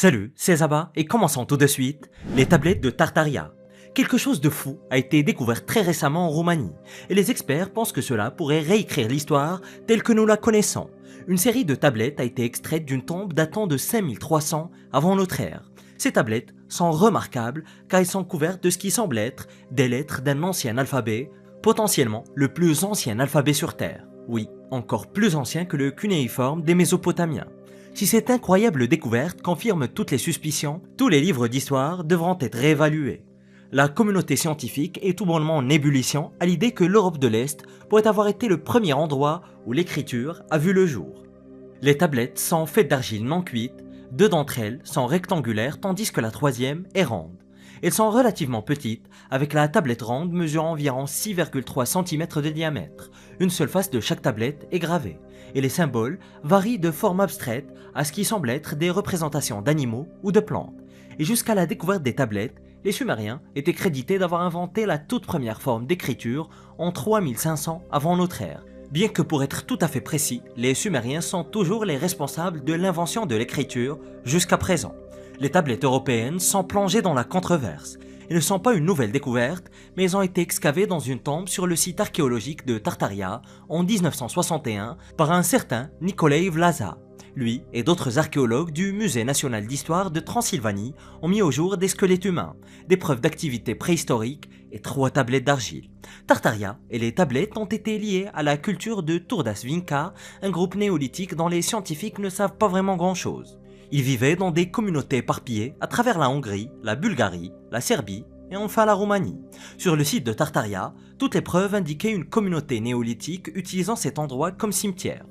Salut, c'est Zaba et commençons tout de suite les tablettes de Tartaria. Quelque chose de fou a été découvert très récemment en Roumanie et les experts pensent que cela pourrait réécrire l'histoire telle que nous la connaissons. Une série de tablettes a été extraite d'une tombe datant de 5300 avant notre ère. Ces tablettes sont remarquables car elles sont couvertes de ce qui semble être des lettres d'un ancien alphabet, potentiellement le plus ancien alphabet sur Terre. Oui, encore plus ancien que le cunéiforme des Mésopotamiens. Si cette incroyable découverte confirme toutes les suspicions, tous les livres d'histoire devront être réévalués. La communauté scientifique est tout bonnement en ébullition à l'idée que l'Europe de l'Est pourrait avoir été le premier endroit où l'écriture a vu le jour. Les tablettes sont faites d'argile non cuite, deux d'entre elles sont rectangulaires tandis que la troisième est ronde. Elles sont relativement petites, avec la tablette ronde mesurant environ 6,3 cm de diamètre. Une seule face de chaque tablette est gravée, et les symboles varient de forme abstraite à ce qui semble être des représentations d'animaux ou de plantes. Et jusqu'à la découverte des tablettes, les Sumériens étaient crédités d'avoir inventé la toute première forme d'écriture en 3500 avant notre ère. Bien que pour être tout à fait précis, les Sumériens sont toujours les responsables de l'invention de l'écriture jusqu'à présent. Les tablettes européennes sont plongées dans la controverse. Elles ne sont pas une nouvelle découverte, mais elles ont été excavées dans une tombe sur le site archéologique de Tartaria en 1961 par un certain Nicolae Vlaza. Lui et d'autres archéologues du Musée national d'histoire de Transylvanie ont mis au jour des squelettes humains, des preuves d'activité préhistorique et 3 tablettes d'argile. Tartaria et les tablettes ont été liées à la culture de Turdas Vinca, un groupe néolithique dont les scientifiques ne savent pas vraiment grand-chose. Ils vivaient dans des communautés éparpillées à travers la Hongrie, la Bulgarie, la Serbie et enfin la Roumanie. Sur le site de Tartaria, toutes les preuves indiquaient une communauté néolithique utilisant cet endroit comme cimetière.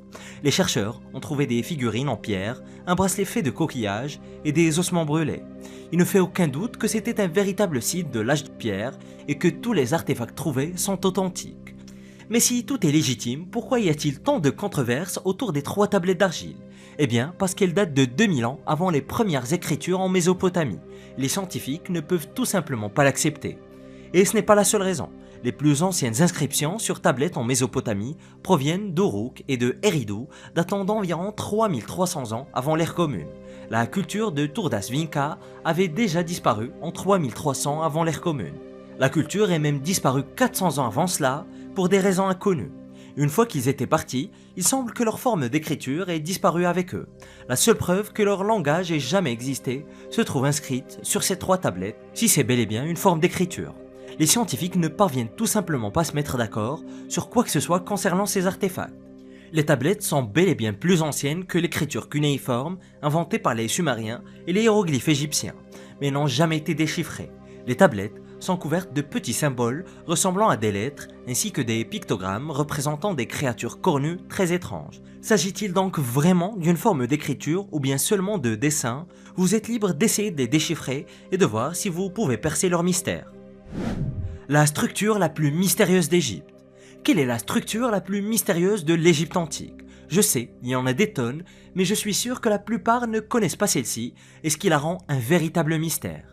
Les chercheurs ont trouvé des figurines en pierre, un bracelet fait de coquillages et des ossements brûlés. Il ne fait aucun doute que c'était un véritable site de l'âge de pierre et que tous les artefacts trouvés sont authentiques. Mais si tout est légitime, pourquoi y a-t-il tant de controverses autour des 3 tablettes d'argile ? Eh bien, parce qu'elles datent de 2000 ans avant les premières écritures en Mésopotamie. Les scientifiques ne peuvent tout simplement pas l'accepter. Et ce n'est pas la seule raison. Les plus anciennes inscriptions sur tablettes en Mésopotamie proviennent d'Uruk et de Eridu, datant d'environ 3300 ans avant l'ère commune. La culture de Turdas Vinca avait déjà disparu en 3300 avant l'ère commune. La culture est même disparue 400 ans avant cela, pour des raisons inconnues. Une fois qu'ils étaient partis, il semble que leur forme d'écriture ait disparu avec eux. La seule preuve que leur langage ait jamais existé se trouve inscrite sur ces 3 tablettes, si c'est bel et bien une forme d'écriture. Les scientifiques ne parviennent tout simplement pas à se mettre d'accord sur quoi que ce soit concernant ces artefacts. Les tablettes sont bel et bien plus anciennes que l'écriture cunéiforme inventée par les Sumériens et les hiéroglyphes égyptiens, mais n'ont jamais été déchiffrées. Les tablettes sont couvertes de petits symboles ressemblant à des lettres ainsi que des pictogrammes représentant des créatures cornues très étranges. S'agit-il donc vraiment d'une forme d'écriture ou bien seulement de dessin? Vous êtes libre d'essayer de les déchiffrer et de voir si vous pouvez percer leur mystère. La structure la plus mystérieuse d'Égypte. Quelle est la structure la plus mystérieuse de l'Égypte antique? Je sais, il y en a des tonnes, mais je suis sûr que la plupart ne connaissent pas celle-ci et ce qui la rend un véritable mystère.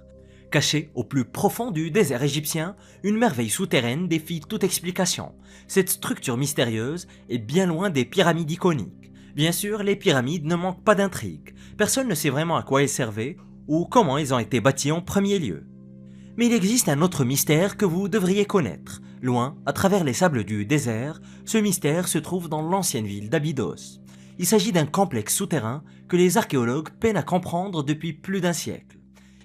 Cachée au plus profond du désert égyptien, une merveille souterraine défie toute explication. Cette structure mystérieuse est bien loin des pyramides iconiques. Bien sûr, les pyramides ne manquent pas d'intrigue. Personne ne sait vraiment à quoi elles servaient ou comment elles ont été bâties en premier lieu. Mais il existe un autre mystère que vous devriez connaître. Loin, à travers les sables du désert, ce mystère se trouve dans l'ancienne ville d'Abydos. Il s'agit d'un complexe souterrain que les archéologues peinent à comprendre depuis plus d'un siècle.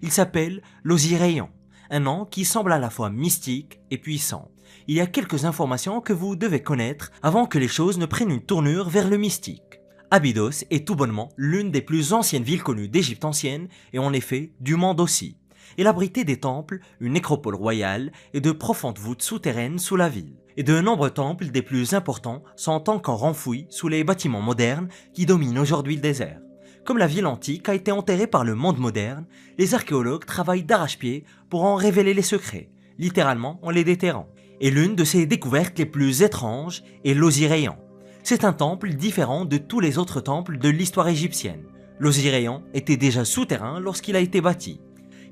Il s'appelle l'Osiraion, un nom qui semble à la fois mystique et puissant. Il y a quelques informations que vous devez connaître avant que les choses ne prennent une tournure vers le mystique. Abydos est tout bonnement l'une des plus anciennes villes connues d'Égypte ancienne et en effet du monde aussi. Elle abritait des temples, une nécropole royale et de profondes voûtes souterraines sous la ville. Et de nombreux temples des plus importants sont encore enfouis sous les bâtiments modernes qui dominent aujourd'hui le désert. Comme la ville antique a été enterrée par le monde moderne, les archéologues travaillent d'arrache-pied pour en révéler les secrets, littéralement en les déterrant. Et l'une de ces découvertes les plus étranges est l'Osiraion. C'est un temple différent de tous les autres temples de l'histoire égyptienne. L'Osiraion était déjà souterrain lorsqu'il a été bâti.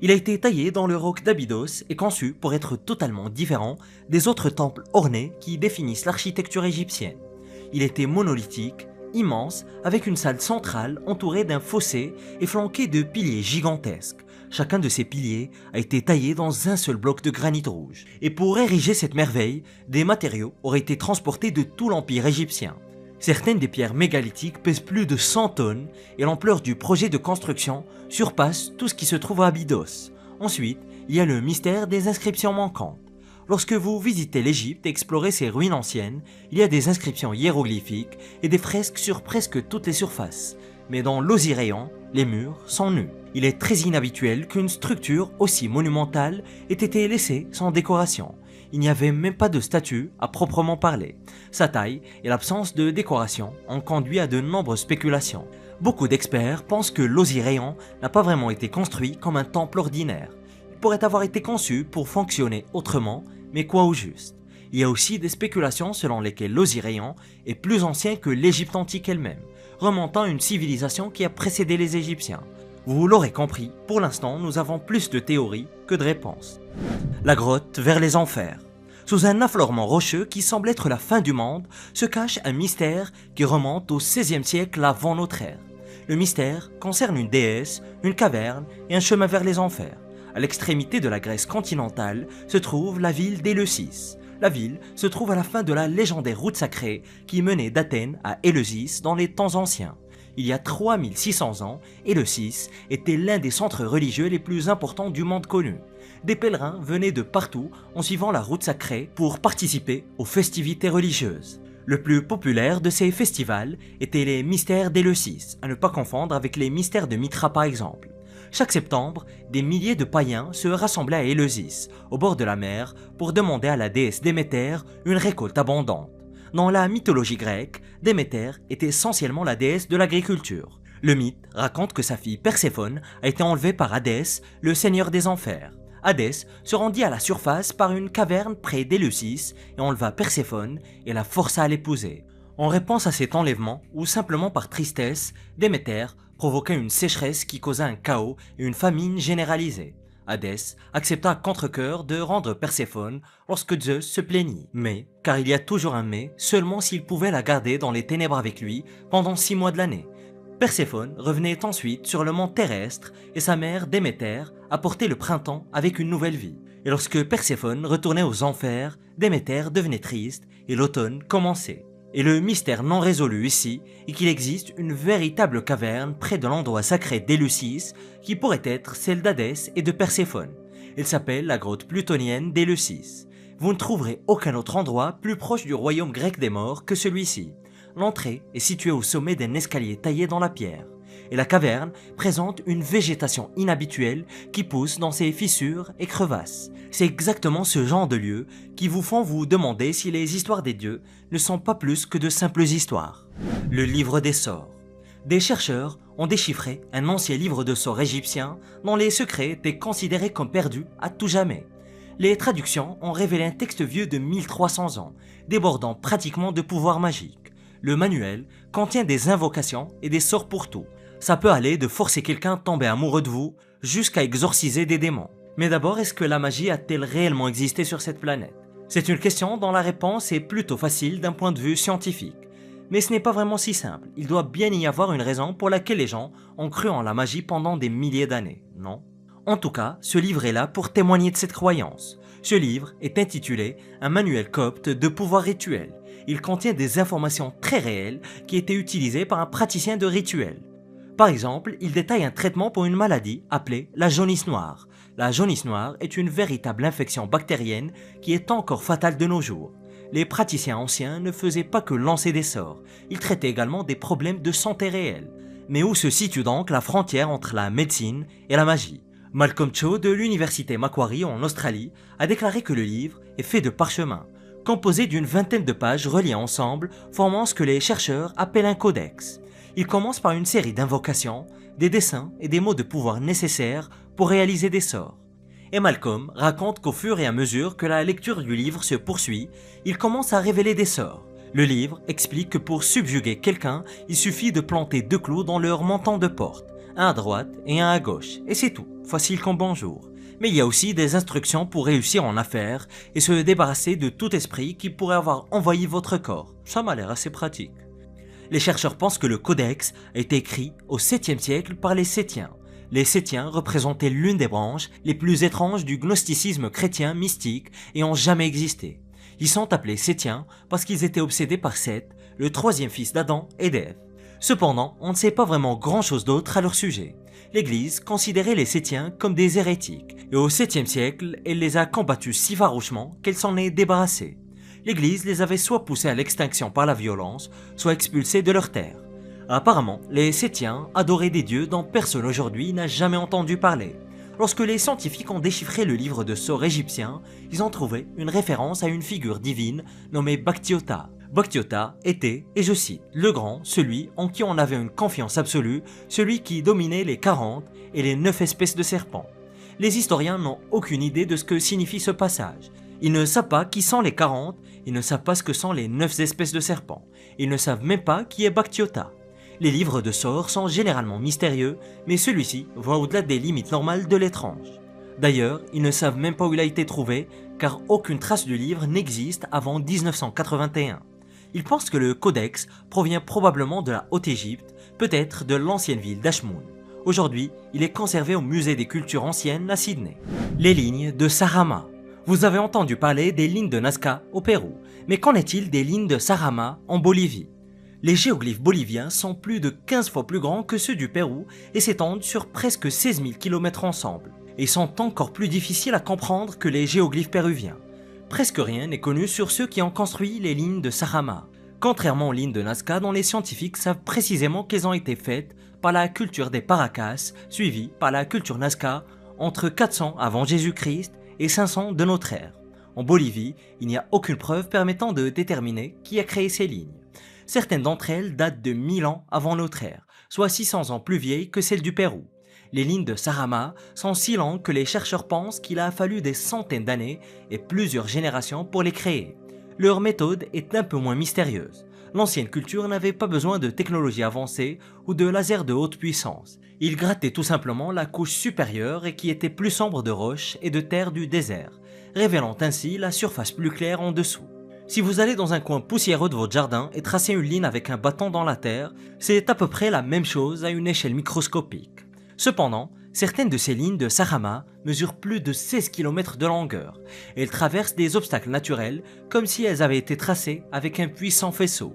Il a été taillé dans le roc d'Abydos et conçu pour être totalement différent des autres temples ornés qui définissent l'architecture égyptienne. Il était monolithique, immense avec une salle centrale entourée d'un fossé et flanquée de piliers gigantesques. Chacun de ces piliers a été taillé dans un seul bloc de granit rouge. Et pour ériger cette merveille, des matériaux auraient été transportés de tout l'empire égyptien. Certaines des pierres mégalithiques pèsent plus de 100 tonnes et l'ampleur du projet de construction surpasse tout ce qui se trouve à Abydos. Ensuite, il y a le mystère des inscriptions manquantes. Lorsque vous visitez l'Égypte et explorez ses ruines anciennes, il y a des inscriptions hiéroglyphiques et des fresques sur presque toutes les surfaces. Mais dans l'Osirréon, les murs sont nus. Il est très inhabituel qu'une structure aussi monumentale ait été laissée sans décoration. Il n'y avait même pas de statue à proprement parler. Sa taille et l'absence de décoration ont conduit à de nombreuses spéculations. Beaucoup d'experts pensent que l'Osirréon n'a pas vraiment été construit comme un temple ordinaire. Il pourrait avoir été conçu pour fonctionner autrement, mais quoi au juste. Il y a aussi des spéculations selon lesquelles l'Osirréon est plus ancien que l'Égypte antique elle-même, remontant à une civilisation qui a précédé les Égyptiens. Vous l'aurez compris, pour l'instant nous avons plus de théories que de réponses. La grotte vers les enfers. Sous un affleurement rocheux qui semble être la fin du monde, se cache un mystère qui remonte au XVIe siècle avant notre ère. Le mystère concerne une déesse, une caverne et un chemin vers les enfers. À l'extrémité de la Grèce continentale se trouve la ville d'Éleusis. La ville se trouve à la fin de la légendaire route sacrée qui menait d'Athènes à Éleusis dans les temps anciens. Il y a 3600 ans, Éleusis était l'un des centres religieux les plus importants du monde connu. Des pèlerins venaient de partout en suivant la route sacrée pour participer aux festivités religieuses. Le plus populaire de ces festivals étaient les mystères d'Éleusis, à ne pas confondre avec les mystères de Mithra par exemple. Chaque septembre, des milliers de païens se rassemblaient à Éleusis, au bord de la mer, pour demander à la déesse Déméter une récolte abondante. Dans la mythologie grecque, Déméter est essentiellement la déesse de l'agriculture. Le mythe raconte que sa fille Perséphone a été enlevée par Hadès, le seigneur des enfers. Hadès se rendit à la surface par une caverne près d'Éleusis et enleva Perséphone et la força à l'épouser. En réponse à cet enlèvement, ou simplement par tristesse, Déméter provoqua une sécheresse qui causa un chaos et une famine généralisée. Hadès accepta à contre-cœur de rendre Perséphone lorsque Zeus se plaignit. Mais, car il y a toujours un mais, seulement s'il pouvait la garder dans les ténèbres avec lui pendant 6 mois de l'année. Perséphone revenait ensuite sur le monde terrestre et sa mère Déméter apportait le printemps avec une nouvelle vie. Et lorsque Perséphone retournait aux enfers, Déméter devenait triste et l'automne commençait. Et le mystère non résolu ici est qu'il existe une véritable caverne près de l'endroit sacré d'Éleusis qui pourrait être celle d'Hadès et de Perséphone. Elle s'appelle la grotte plutonienne d'Éleusis. Vous ne trouverez aucun autre endroit plus proche du royaume grec des morts que celui-ci. L'entrée est située au sommet d'un escalier taillé dans la pierre. Et la caverne présente une végétation inhabituelle qui pousse dans ses fissures et crevasses. C'est exactement ce genre de lieux qui vous font vous demander si les histoires des dieux ne sont pas plus que de simples histoires. Le livre des sorts. Des chercheurs ont déchiffré un ancien livre de sorts égyptien dont les secrets étaient considérés comme perdus à tout jamais. Les traductions ont révélé un texte vieux de 1300 ans, débordant pratiquement de pouvoirs magiques. Le manuel contient des invocations et des sorts pour tout. Ça peut aller de forcer quelqu'un à tomber amoureux de vous jusqu'à exorciser des démons. Mais d'abord, est-ce que la magie a-t-elle réellement existé sur cette planète? C'est une question dont la réponse est plutôt facile d'un point de vue scientifique. Mais ce n'est pas vraiment si simple. Il doit bien y avoir une raison pour laquelle les gens ont cru en la magie pendant des milliers d'années, non? En tout cas, ce livre est là pour témoigner de cette croyance. Ce livre est intitulé « Un manuel copte de pouvoir rituel ». Il contient des informations très réelles qui étaient utilisées par un praticien de rituel. Par exemple, il détaille un traitement pour une maladie appelée la jaunisse noire. La jaunisse noire est une véritable infection bactérienne qui est encore fatale de nos jours. Les praticiens anciens ne faisaient pas que lancer des sorts, ils traitaient également des problèmes de santé réels. Mais où se situe donc la frontière entre la médecine et la magie? Malcolm Cho de l'université Macquarie en Australie a déclaré que le livre est fait de parchemin, composé d'une vingtaine de pages reliées ensemble, formant ce que les chercheurs appellent un codex. Il commence par une série d'invocations, des dessins et des mots de pouvoir nécessaires pour réaliser des sorts. Et Malcolm raconte qu'au fur et à mesure que la lecture du livre se poursuit, il commence à révéler des sorts. Le livre explique que pour subjuguer quelqu'un, il suffit de planter 2 clous dans leur montant de porte, un à droite et un à gauche, et c'est tout, facile comme bonjour. Mais il y a aussi des instructions pour réussir en affaires et se débarrasser de tout esprit qui pourrait avoir envahi votre corps. Ça m'a l'air assez pratique. Les chercheurs pensent que le Codex a été écrit au 7e siècle par les Sétiens. Les Sétiens représentaient l'une des branches les plus étranges du gnosticisme chrétien mystique ayant jamais existé. Ils sont appelés Sétiens parce qu'ils étaient obsédés par Seth, le troisième fils d'Adam et d'Ève. Cependant, on ne sait pas vraiment grand-chose d'autre à leur sujet. L'Église considérait les Sétiens comme des hérétiques, et au 7e siècle, elle les a combattus si farouchement qu'elle s'en est débarrassée. L'Église les avait soit poussés à l'extinction par la violence, soit expulsés de leur terre. Apparemment, les Sétiens adoraient des dieux dont personne aujourd'hui n'a jamais entendu parler. Lorsque les scientifiques ont déchiffré le livre de sorts égyptien, ils ont trouvé une référence à une figure divine nommée Baktiota. Baktiota était, et je cite, le grand, celui en qui on avait une confiance absolue, celui qui dominait les 40 et les 9 espèces de serpents. Les historiens n'ont aucune idée de ce que signifie ce passage. Ils ne savent pas qui sont les 40, ils ne savent pas ce que sont les 9 espèces de serpents. Ils ne savent même pas qui est Baktiota. Les livres de sorts sont généralement mystérieux, mais celui-ci va au-delà des limites normales de l'étrange. D'ailleurs, ils ne savent même pas où il a été trouvé, car aucune trace du livre n'existe avant 1981. Ils pensent que le codex provient probablement de la Haute-Égypte, peut-être de l'ancienne ville d'Ashmoun. Aujourd'hui, il est conservé au musée des cultures anciennes à Sydney. Les lignes de Sarama. Vous avez entendu parler des lignes de Nazca au Pérou, mais qu'en est-il des lignes de Sarama en Bolivie? Les géoglyphes boliviens sont plus de 15 fois plus grands que ceux du Pérou et s'étendent sur presque 16 000 km ensemble. Et sont encore plus difficiles à comprendre que les géoglyphes péruviens. Presque rien n'est connu sur ceux qui ont construit les lignes de Sarama. Contrairement aux lignes de Nazca dont les scientifiques savent précisément qu'elles ont été faites par la culture des Paracas, suivie par la culture Nazca entre 400 avant Jésus-Christ et 500 de notre ère. En Bolivie, il n'y a aucune preuve permettant de déterminer qui a créé ces lignes. Certaines d'entre elles datent de 1000 ans avant notre ère, soit 600 ans plus vieilles que celles du Pérou. Les lignes de Sarama sont si longues que les chercheurs pensent qu'il a fallu des centaines d'années et plusieurs générations pour les créer. Leur méthode est un peu moins mystérieuse. L'ancienne culture n'avait pas besoin de technologies avancées ou de lasers de haute puissance. Ils grattaient tout simplement la couche supérieure et qui était plus sombre de roches et de terre du désert, révélant ainsi la surface plus claire en dessous. Si vous allez dans un coin poussiéreux de votre jardin et tracez une ligne avec un bâton dans la terre, c'est à peu près la même chose à une échelle microscopique. Cependant, certaines de ces lignes de Sarama mesurent plus de 16 km de longueur et elles traversent des obstacles naturels comme si elles avaient été tracées avec un puissant faisceau.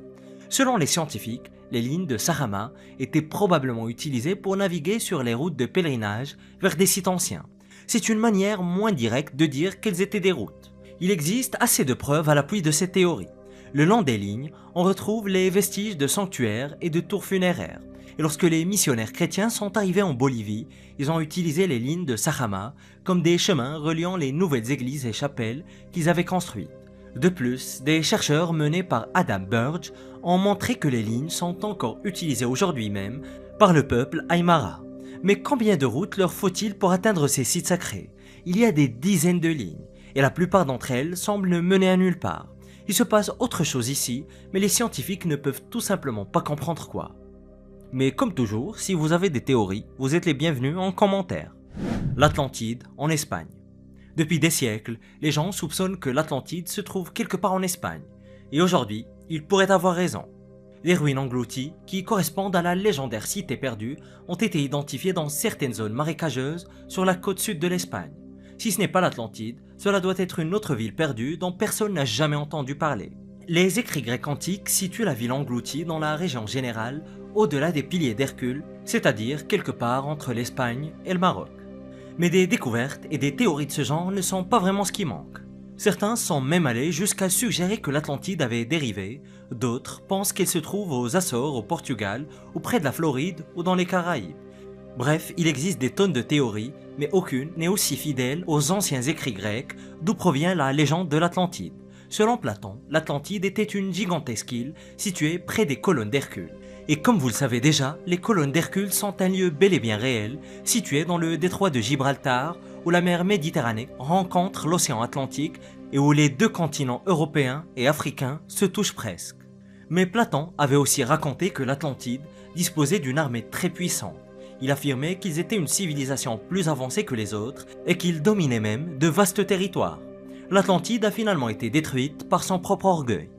Selon les scientifiques, les lignes de Sarama étaient probablement utilisées pour naviguer sur les routes de pèlerinage vers des sites anciens. C'est une manière moins directe de dire qu'elles étaient des routes. Il existe assez de preuves à l'appui de cette théorie. Le long des lignes, on retrouve les vestiges de sanctuaires et de tours funéraires. Et lorsque les missionnaires chrétiens sont arrivés en Bolivie, ils ont utilisé les lignes de Sarama comme des chemins reliant les nouvelles églises et chapelles qu'ils avaient construites. De plus, des chercheurs menés par Adam Burge ont montré que les lignes sont encore utilisées aujourd'hui même par le peuple Aymara. Mais combien de routes leur faut-il pour atteindre ces sites sacrés? Il y a des dizaines de lignes, et la plupart d'entre elles semblent ne mener à nulle part. Il se passe autre chose ici, mais les scientifiques ne peuvent tout simplement pas comprendre quoi. Mais comme toujours, si vous avez des théories, vous êtes les bienvenus en commentaire. L'Atlantide en Espagne. Depuis des siècles, les gens soupçonnent que l'Atlantide se trouve quelque part en Espagne. Et aujourd'hui, ils pourraient avoir raison. Les ruines englouties, qui correspondent à la légendaire cité perdue, ont été identifiées dans certaines zones marécageuses sur la côte sud de l'Espagne. Si ce n'est pas l'Atlantide, cela doit être une autre ville perdue dont personne n'a jamais entendu parler. Les écrits grecs antiques situent la ville engloutie dans la région générale, au-delà des piliers d'Hercule, c'est-à-dire quelque part entre l'Espagne et le Maroc. Mais des découvertes et des théories de ce genre ne sont pas vraiment ce qui manque. Certains sont même allés jusqu'à suggérer que l'Atlantide avait dérivé, d'autres pensent qu'elle se trouve aux Açores au Portugal, ou près de la Floride ou dans les Caraïbes. Bref, il existe des tonnes de théories, mais aucune n'est aussi fidèle aux anciens écrits grecs d'où provient la légende de l'Atlantide. Selon Platon, l'Atlantide était une gigantesque île située près des colonnes d'Hercule. Et comme vous le savez déjà, les colonnes d'Hercule sont un lieu bel et bien réel, situé dans le détroit de Gibraltar, où la mer Méditerranée rencontre l'océan Atlantique et où les deux continents européens et africains se touchent presque. Mais Platon avait aussi raconté que l'Atlantide disposait d'une armée très puissante. Il affirmait qu'ils étaient une civilisation plus avancée que les autres et qu'ils dominaient même de vastes territoires. L'Atlantide a finalement été détruite par son propre orgueil.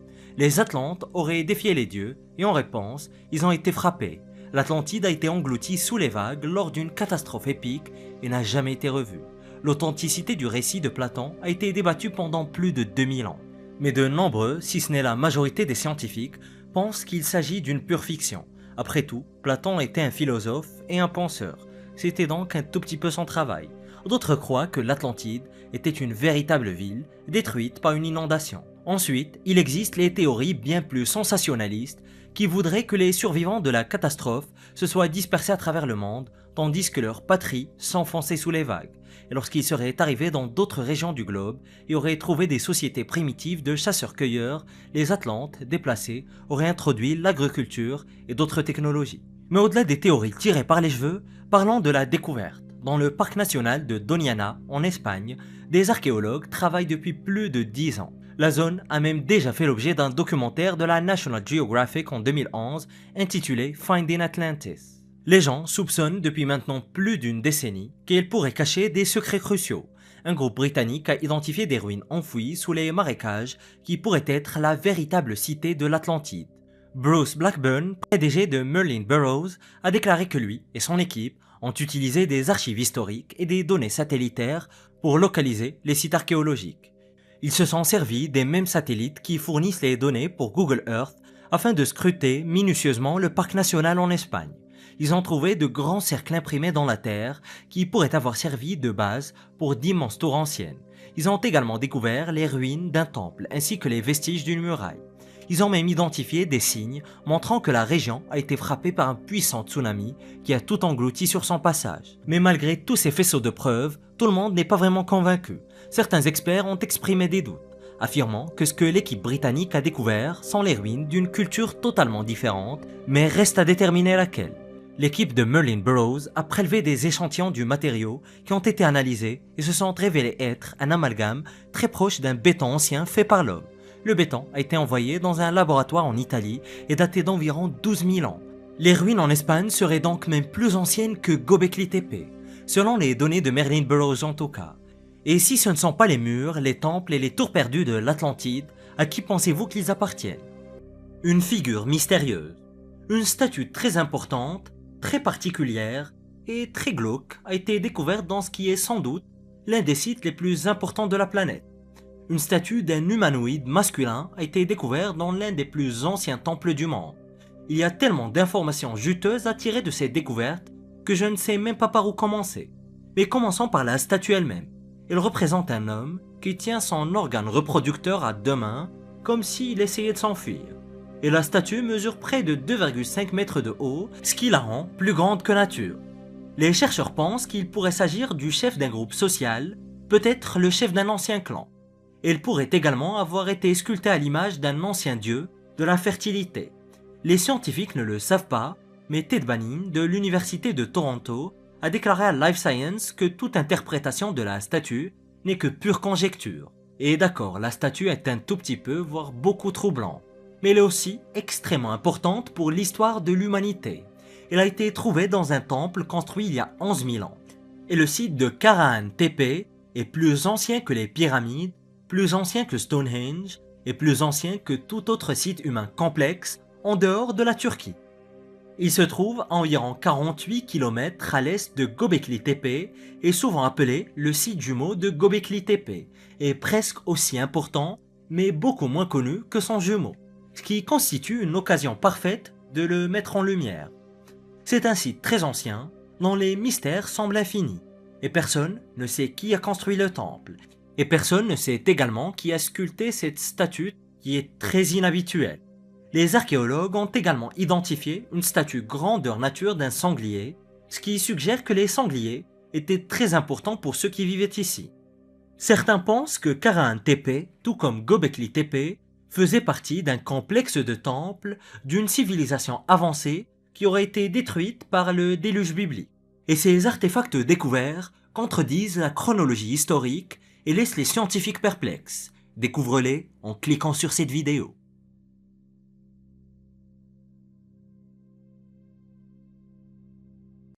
Les Atlantes auraient défié les dieux et en réponse, ils ont été frappés. L'Atlantide a été engloutie sous les vagues lors d'une catastrophe épique et n'a jamais été revue. L'authenticité du récit de Platon a été débattue pendant plus de 2000 ans. Mais de nombreux, si ce n'est la majorité des scientifiques, pensent qu'il s'agit d'une pure fiction. Après tout, Platon était un philosophe et un penseur. C'était donc un tout petit peu son travail. D'autres croient que l'Atlantide était une véritable ville, détruite par une inondation. Ensuite, il existe les théories bien plus sensationnalistes qui voudraient que les survivants de la catastrophe se soient dispersés à travers le monde, tandis que leur patrie s'enfonçait sous les vagues, et lorsqu'ils seraient arrivés dans d'autres régions du globe et auraient trouvé des sociétés primitives de chasseurs-cueilleurs, les Atlantes, déplacés, auraient introduit l'agriculture et d'autres technologies. Mais au-delà des théories tirées par les cheveux, parlons de la découverte. Dans le parc national de Doñana, en Espagne, des archéologues travaillent depuis plus de 10 ans. La zone a même déjà fait l'objet d'un documentaire de la National Geographic en 2011 intitulé Finding Atlantis. Les gens soupçonnent depuis maintenant plus d'une décennie qu'elle pourrait cacher des secrets cruciaux. Un groupe britannique a identifié des ruines enfouies sous les marécages qui pourraient être la véritable cité de l'Atlantide. Bruce Blackburn, PDG de Merlin Burrows, a déclaré que lui et son équipe ont utilisé des archives historiques et des données satellitaires pour localiser les sites archéologiques. Ils se sont servis des mêmes satellites qui fournissent les données pour Google Earth afin de scruter minutieusement le parc national en Espagne. Ils ont trouvé de grands cercles imprimés dans la terre qui pourraient avoir servi de base pour d'immenses tours anciennes. Ils ont également découvert les ruines d'un temple ainsi que les vestiges d'une muraille. Ils ont même identifié des signes montrant que la région a été frappée par un puissant tsunami qui a tout englouti sur son passage. Mais malgré tous ces faisceaux de preuves, tout le monde n'est pas vraiment convaincu. Certains experts ont exprimé des doutes, affirmant que ce que l'équipe britannique a découvert sont les ruines d'une culture totalement différente, mais reste à déterminer laquelle. L'équipe de Merlin Burrows a prélevé des échantillons du matériau qui ont été analysés et se sont révélés être un amalgame très proche d'un béton ancien fait par l'homme. Le béton a été envoyé dans un laboratoire en Italie et daté d'environ 12 000 ans. Les ruines en Espagne seraient donc même plus anciennes que Göbekli Tepe, selon les données de Merlin Burrows en tout cas. Et si ce ne sont pas les murs, les temples et les tours perdus de l'Atlantide, à qui pensez-vous qu'ils appartiennent? Une figure mystérieuse, une statue très importante, très particulière et très glauque a été découverte dans ce qui est sans doute l'un des sites les plus importants de la planète. Une statue d'un humanoïde masculin a été découverte dans l'un des plus anciens temples du monde. Il y a tellement d'informations juteuses à tirer de cette découverte que je ne sais même pas par où commencer. Mais commençons par la statue elle-même. Elle représente un homme qui tient son organe reproducteur à deux mains comme s'il essayait de s'enfuir. Et la statue mesure près de 2,5 mètres de haut, ce qui la rend plus grande que nature. Les chercheurs pensent qu'il pourrait s'agir du chef d'un groupe social, peut-être le chef d'un ancien clan. Elle pourrait également avoir été sculptée à l'image d'un ancien dieu de la fertilité. Les scientifiques ne le savent pas, mais Ted Banning de l'Université de Toronto a déclaré à Life Science que toute interprétation de la statue n'est que pure conjecture. Et d'accord, la statue est un tout petit peu, voire beaucoup troublante, mais elle est aussi extrêmement importante pour l'histoire de l'humanité. Elle a été trouvée dans un temple construit il y a 11 000 ans. Et le site de Karahan Tepe est plus ancien que les pyramides, plus ancien que Stonehenge et plus ancien que tout autre site humain complexe en dehors de la Turquie. Il se trouve à environ 48 km à l'est de Göbekli Tepe et souvent appelé le site jumeau de Göbekli Tepe, est presque aussi important mais beaucoup moins connu que son jumeau, ce qui constitue une occasion parfaite de le mettre en lumière. C'est un site très ancien dont les mystères semblent infinis et personne ne sait qui a construit le temple. Et personne ne sait également qui a sculpté cette statue qui est très inhabituelle. Les archéologues ont également identifié une statue grandeur nature d'un sanglier, ce qui suggère que les sangliers étaient très importants pour ceux qui vivaient ici. Certains pensent que Karahan Tepe, tout comme Göbekli Tepe, faisait partie d'un complexe de temples d'une civilisation avancée qui aurait été détruite par le déluge biblique. Et ces artefacts découverts contredisent la chronologie historique et laissent les scientifiques perplexes. Découvre-les en cliquant sur cette vidéo.